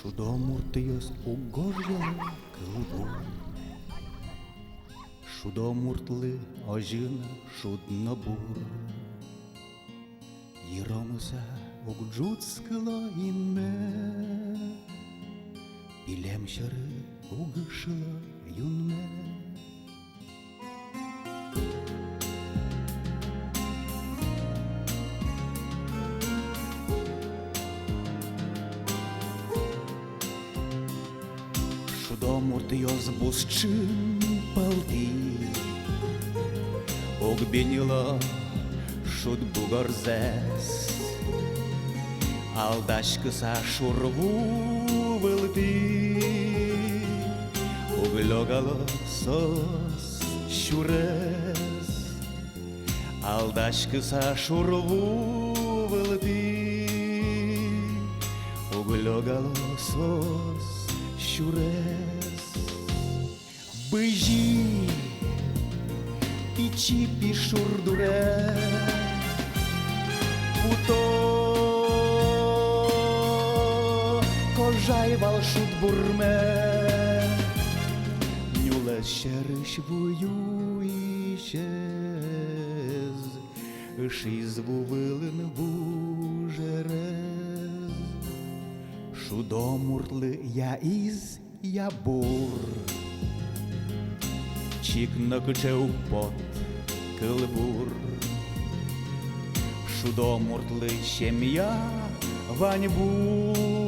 Şudomurtluyuz ugožjala kılbu. Şudomurtlı ajına şudnabur. Yiromusa uгджуцкала inme. Bilemşarı uгышла юнме. Şudomurtluyuz buzçın paldi. Ogbenila şud bugorzes. Aldашкыса шурву вылпи. Углёгало сос щурес. Алдашкыса шурву вылпи. Углёгало сос щурес. Быжи пичи пишурдуре. Путо кожай валшут бурме. Нюлещерыш вуюишез. Шизву вылын бужерез. Шудомуртлы я из я бур. Чикнокчев пот кылбур. Шудомуртлы семья ваньбур.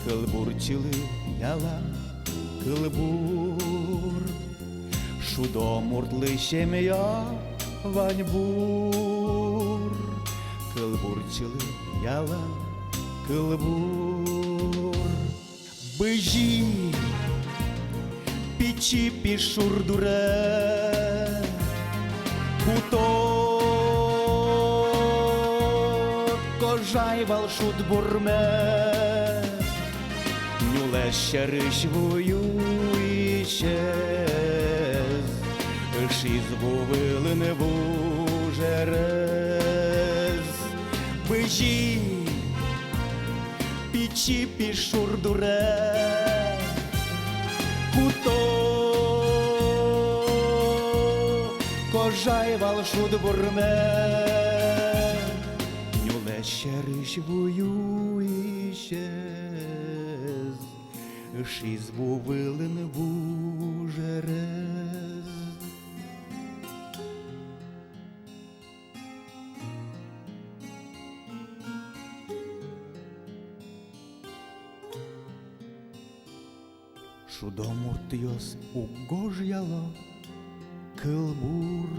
Кылбурчылы яла кылбур. Шудомуртлы семья ваньбур. Кылбурчылы яла кылбур. Быжи пичи пишурдуре. Путо кожай валшут бурме. Нюлещерыш вуюишез. Шизву вылын бужерез. Быжи пичи пишурдуре. Куто кожай валшут бурме. Нюлещерыш вуюишез. Шизву вылын бужерез. Şudomurtluyuz uгожjала kılbur.